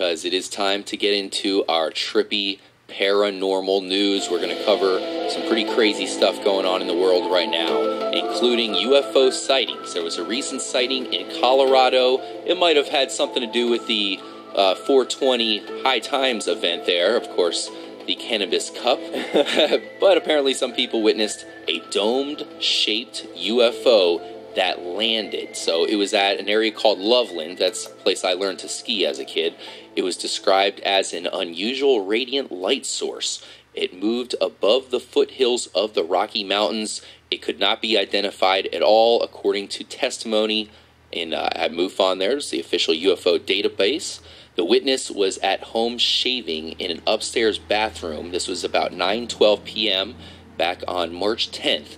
because it is time to get into our trippy paranormal news. We're going to cover some pretty crazy stuff going on in the world right now, including UFO sightings. There was a recent sighting in Colorado. It might have had something to do with the 420 High Times event there, of course, the Cannabis Cup. But apparently some people witnessed a domed-shaped UFO that landed. So it was at an area called Loveland. That's a place I learned to ski as a kid. It was described as an unusual radiant light source. It moved above the foothills of the Rocky Mountains. It could not be identified at all, according to testimony at MUFON. There's the official UFO database. The witness was at home shaving in an upstairs bathroom. This was about 9:12 p.m. back on March 10th.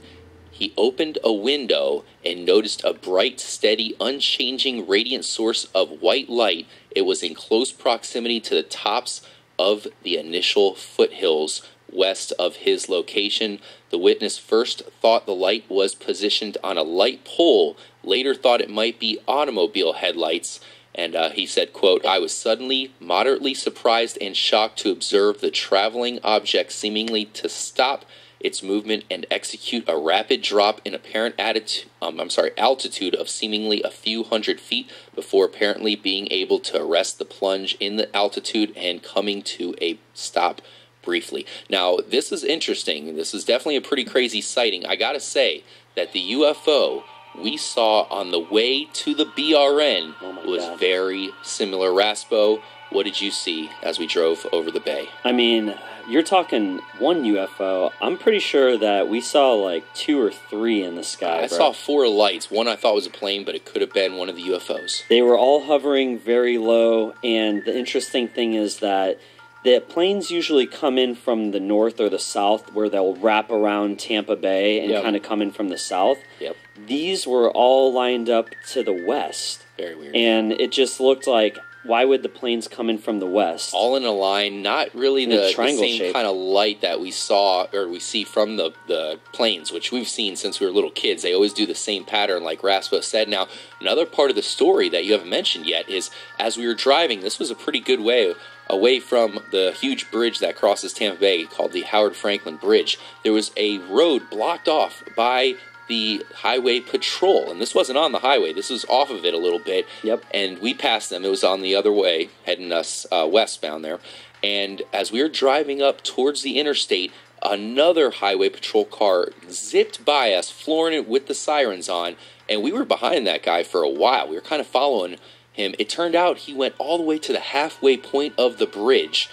He opened a window and noticed a bright, steady, unchanging, radiant source of white light. It was in close proximity to the tops of the initial foothills west of his location. The witness first thought the light was positioned on a light pole, later thought it might be automobile headlights, and he said, quote, "I was suddenly moderately surprised and shocked to observe the traveling object seemingly to stop its movement and execute a rapid drop in apparent altitude of seemingly a few hundred feet before apparently being able to arrest the plunge in the altitude and coming to a stop briefly." Now, this is interesting. This is definitely a pretty crazy sighting. I gotta say that the UFO we saw on the way to the BRN was very similar. Raspo, what did you see as we drove over the bay? I mean, you're talking one UFO. I'm pretty sure that we saw like 2 or 3 in the sky. I saw 4 lights. One I thought was a plane, but it could have been one of the UFOs. They were all hovering very low, and the interesting thing is that the planes usually come in from the north or the south, where they'll wrap around Tampa Bay and kind of come in from the south. Yep. These were all lined up to the west. Very weird. And it just looked like, why would the planes come in from the west? All in a line, not really the same kind of light that we saw or we see from the planes, which we've seen since we were little kids. They always do the same pattern, like Raspo said. Now, another part of the story that you haven't mentioned yet is, as we were driving, this was a pretty good way away from the huge bridge that crosses Tampa Bay called the Howard Franklin Bridge. There was a road blocked off by the highway patrol, and this wasn't on the highway, this was off of it a little bit. Yep. And we passed them. It was on the other way, heading us westbound there. And as we were driving up towards the interstate, another highway patrol car zipped by us, flooring it with the sirens on, and we were behind that guy for a while. We were kind of following him. It turned out he went all the way to the halfway point of the bridge.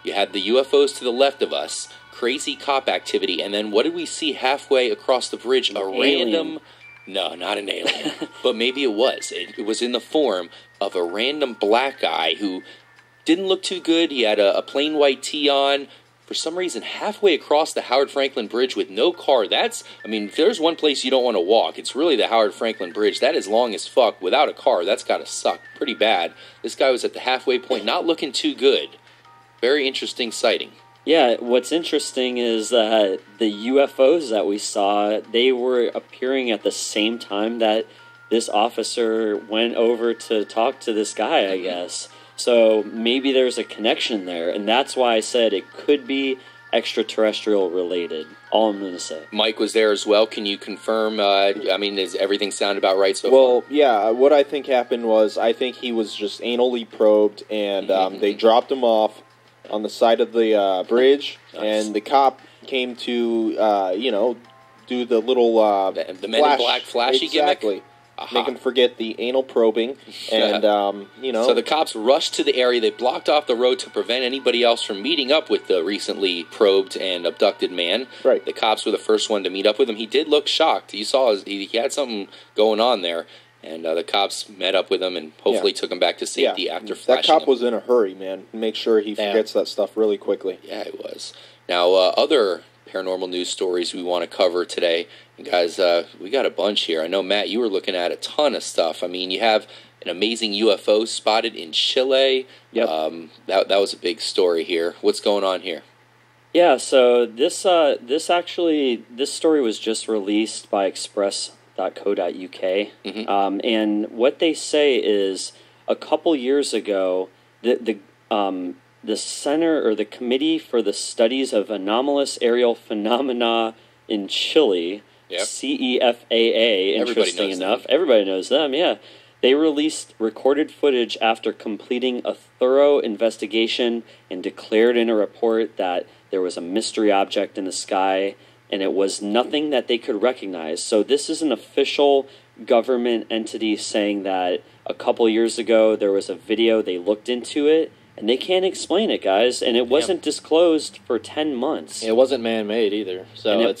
You had the UFOs to the left of us, crazy cop activity, and then what did we see halfway across the bridge? A random... No, not an alien. But maybe it was. It was in the form of a random black guy who didn't look too good. He had a plain white tee on. For some reason, halfway across the Howard Franklin Bridge with no car. That's, I mean, if there's one place you don't want to walk, it's really the Howard Franklin Bridge. That is long as fuck. Without a car, that's got to suck pretty bad. This guy was at the halfway point, not looking too good. Very interesting sighting. Yeah, what's interesting is that the UFOs that we saw, they were appearing at the same time that this officer went over to talk to this guy, I guess. So maybe there's a connection there, and that's why I said it could be extraterrestrial related. All I'm going to say. Mike was there as well. Can you confirm? I mean, does everything sound about right so far? Well, yeah. What I think happened was I think he was just anally probed, and they dropped him off on the side of the bridge, and the cop came to, do the little the Men in Black flashy gimmick? Make him forget the anal probing, and, So the cops rushed to the area. They blocked off the road to prevent anybody else from meeting up with the recently probed and abducted man. Right. The cops were the first one to meet up with him. He did look shocked. You saw he had something going on there. And the cops met up with him and hopefully took him back to safety after flashing That cop him. was in a hurry, man. Make sure he forgets that stuff really quickly. Yeah, he was. Now, other paranormal news stories we want to cover today. And guys, we got a bunch here. I know, Matt, you were looking at a ton of stuff. I mean, you have an amazing UFO spotted in Chile. Yep. That was a big story here. What's going on here? Yeah, so this story was just released by Express.co.uk, and what they say is a couple years ago, the the Center or the Committee for the Studies of Anomalous Aerial Phenomena in Chile, CEFAA, interesting enough. Everybody knows them, yeah. They released recorded footage after completing a thorough investigation and declared in a report that there was a mystery object in the sky, and it was nothing that they could recognize. So this is an official government entity saying that a couple years ago there was a video, they looked into it, and they can't explain it, guys, and it wasn't disclosed for 10 months. It wasn't man-made either. So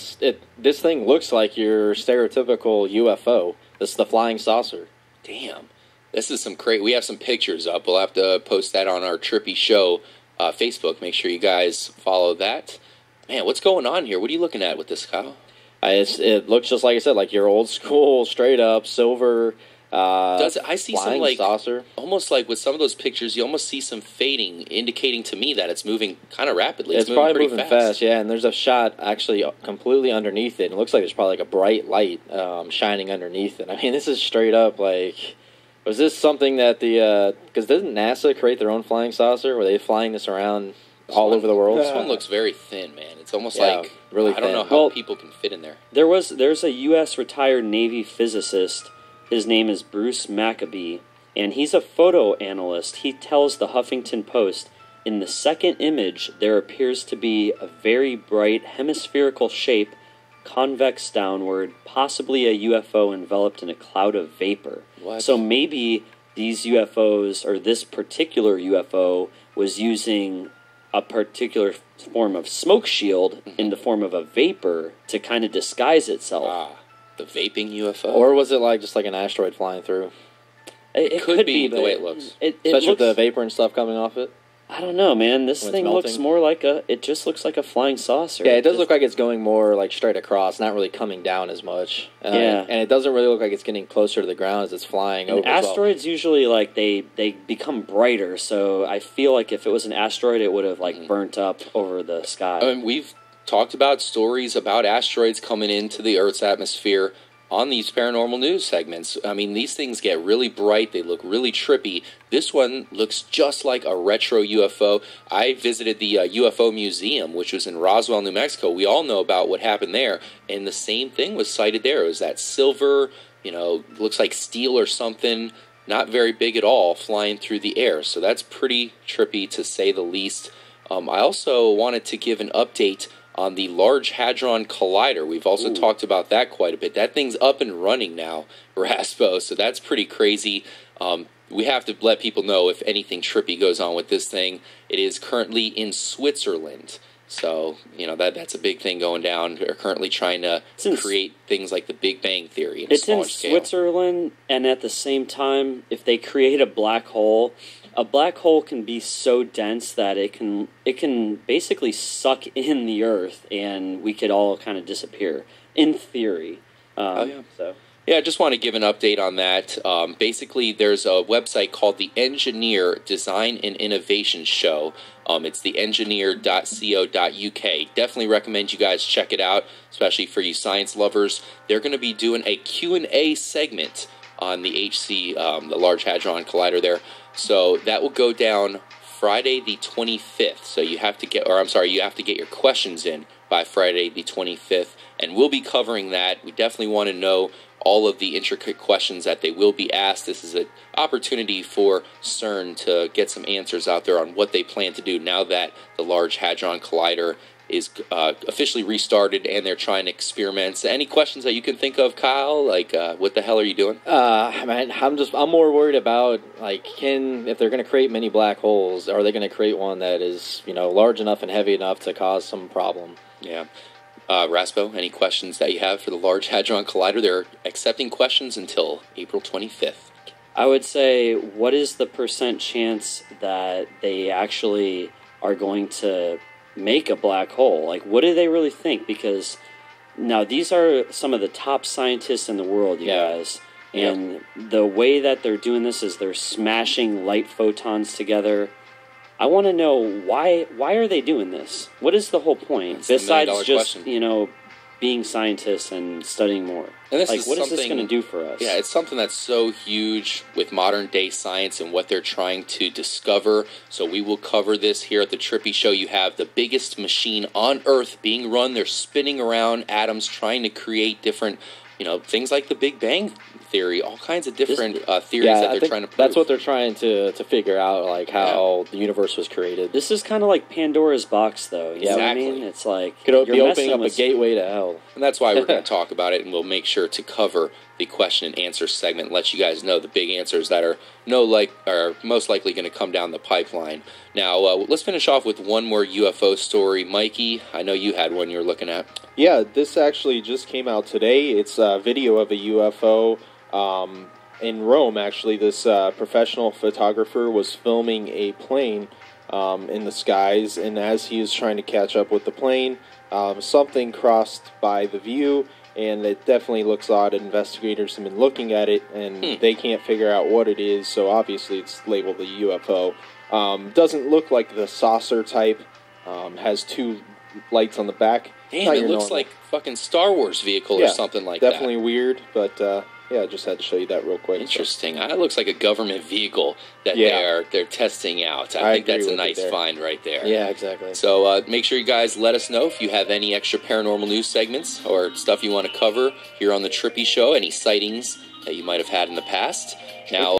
this thing looks like your stereotypical UFO. This is the flying saucer. Damn. This is some crazy... We have some pictures up. We'll have to post that on our Trippy Show Facebook. Make sure you guys follow that. Man, what's going on here? What are you looking at with this, Kyle? It looks just like I said, like your old school, straight up, silver... I see some like saucer. Almost like with some of those pictures, you almost see some fading, indicating to me that it's moving kind of rapidly. It's probably moving fast, yeah. And there's a shot actually completely underneath it. And it looks like there's probably like a bright light shining underneath it. I mean, this is straight up like. Was this something that because didn't NASA create their own flying saucer? Were they flying this around all over the world? This one looks very thin, man. It's almost like really. I don't know how people can fit in there. There's a U.S. retired Navy physicist. His name is Bruce Maccabee, and he's a photo analyst. He tells the Huffington Post, in the second image, there appears to be a very bright hemispherical shape, convex downward, possibly a UFO enveloped in a cloud of vapor. What? So maybe these UFOs, or this particular UFO, was using a particular form of smoke shield in the form of a vapor to kind of disguise itself. The vaping UFO? Or was it like just like an asteroid flying through? It could be the way it looks. Especially with the vapor and stuff coming off it? I don't know, man. This thing looks more like it just looks like a flying saucer. Yeah, it does look like it's going more like straight across, not really coming down as much. And it doesn't really look like it's getting closer to the ground as it's flying over. Asteroids usually like they become brighter, so I feel like if it was an asteroid, it would have like burnt up over the sky. I mean, we've talked about stories about asteroids coming into the Earth's atmosphere on these paranormal news segments. I mean, these things get really bright. They look really trippy. This one looks just like a retro UFO. I visited the UFO Museum, which was in Roswell, New Mexico. We all know about what happened there, and the same thing was sighted there. It was that silver, looks like steel or something, not very big at all, flying through the air. So that's pretty trippy, to say the least. I also wanted to give an update on the Large Hadron Collider. We've also talked about that quite a bit. That thing's up and running now, Raspo, so that's pretty crazy. We have to let people know if anything trippy goes on with this thing. It is currently in Switzerland, so that's a big thing going down. They're currently trying to create things like the Big Bang Theory. It's in Switzerland, and at the same time, if they create a black hole can be so dense that it can basically suck in the Earth, and we could all kind of disappear, in theory. Yeah, I just want to give an update on that. Basically, there's a website called the Engineer Design and Innovation Show. It's theengineer.co.uk. Definitely recommend you guys check it out, especially for you science lovers. They're going to be doing a Q&A segment on the HC, the Large Hadron Collider there. So that will go down Friday the 25th. So you have to get your questions in by Friday the 25th, and we'll be covering that. We definitely want to know all of the intricate questions that they will be asked. This is an opportunity for CERN to get some answers out there on what they plan to do now that the Large Hadron Collider is officially restarted and they're trying experiments. Any questions that you can think of, Kyle? Like, what the hell are you doing? I'm more worried about if they're going to create many black holes, are they going to create one that is large enough and heavy enough to cause some problem? Yeah. Raspo, any questions that you have for the Large Hadron Collider? They're accepting questions until April 25th. I would say, what is the % chance that they actually are going to make a black hole? Like, what do they really think? Because now these are some of the top scientists in the world, you guys, and the way that they're doing this is they're smashing light photons together. I want to know why are they doing this? What is the whole point? That's besides just question. being scientists and studying more. And this like, is what is this something- going to do for us? Yeah, it's something that's so huge with modern day science and what they're trying to discover. So we will cover this here at the Trippy Show. You have the biggest machine on Earth being run. They're spinning around atoms, trying to create different, things like the Big Bang Theory, all kinds of different theories that they're trying to prove. That's what they're trying to figure out, like how the universe was created. This is kind of like Pandora's box, though. You know what I Exactly. mean? It's like Could you're be opening messing up a with- gateway to hell. And that's why we're going to talk about it, and we'll make sure to cover the question and answer segment and let you guys know the big answers that are most likely going to come down the pipeline. Now, let's finish off with one more UFO story. Mikey, I know you had one you were looking at. Yeah, this actually just came out today. It's a video of a UFO in Rome, actually. This professional photographer was filming a plane in the skies, and as he was trying to catch up with the plane, something crossed by the view, and it definitely looks odd. Investigators have been looking at it, and they can't figure out what it is, so obviously it's labeled a UFO. Doesn't look like the saucer type, has two lights on the back. Damn, it looks like fucking Star Wars vehicle or something like definitely that. weird, but yeah, just had to show you that real quick. Interesting. It looks like a government vehicle that they're testing out. I think that's a nice find right there. Yeah, exactly. So make sure you guys let us know if you have any extra paranormal news segments or stuff you want to cover here on the Trippy Show, any sightings that you might have had in the past. Now,